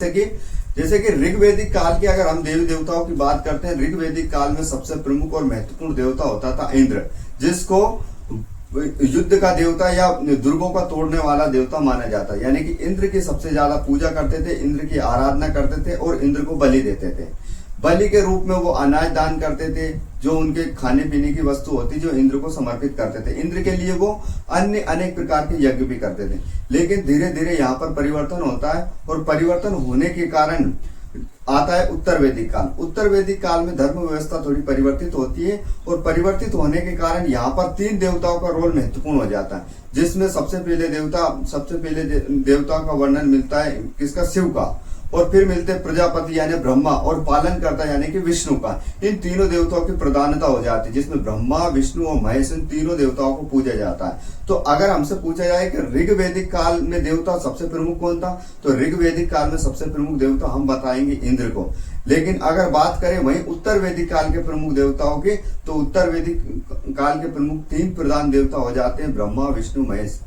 जैसे कि ऋग्वेदिक काल की अगर हम देवी देवताओं की बात करते हैं, ऋग्वेदिक काल में सबसे प्रमुख और महत्वपूर्ण देवता होता था इंद्र, जिसको युद्ध का देवता या दुर्गों का तोड़ने वाला देवता माना जाता है। यानी कि इंद्र की सबसे ज्यादा पूजा करते थे, इंद्र की आराधना करते थे और इंद्र को बलि देते थे। बलि के रूप में वो अनाज दान करते थे, जो उनके खाने पीने की वस्तु होती जो इंद्र को समर्पित करते थे। इंद्र के लिए वो अन्य अनेक प्रकार के यज्ञ भी करते थे। लेकिन धीरे धीरे यहाँ पर परिवर्तन होता है और परिवर्तन होने के कारण आता है उत्तर वैदिक काल। उत्तर वैदिक काल में धर्म व्यवस्था थोड़ी परिवर्तित होती है और परिवर्तित होने के कारण यहाँ पर 3 देवताओं का रोल महत्वपूर्ण हो जाता है, जिसमें सबसे पहले देवता का वर्णन मिलता है किसका? शिव का। और फिर मिलते प्रजापति यानी ब्रह्मा और पालन करता यानी कि विष्णु का। इन तीनों देवताओं की प्रधानता हो जाती है, जिसमें ब्रह्मा, विष्णु और महेश, इन तीनों देवताओं को पूजा जाता है। तो अगर हमसे पूछा जाए कि ऋग्वेदिक काल में देवता सबसे प्रमुख कौन था, तो ऋग्वेदिक काल में सबसे प्रमुख देवता हम बताएंगे इंद्र को। लेकिन अगर बात करें वहीं उत्तर वैदिक काल के प्रमुख देवताओं की, तो उत्तर वैदिक काल के प्रमुख 3 प्रधान देवता हो जाते हैं, ब्रह्मा, विष्णु, महेश।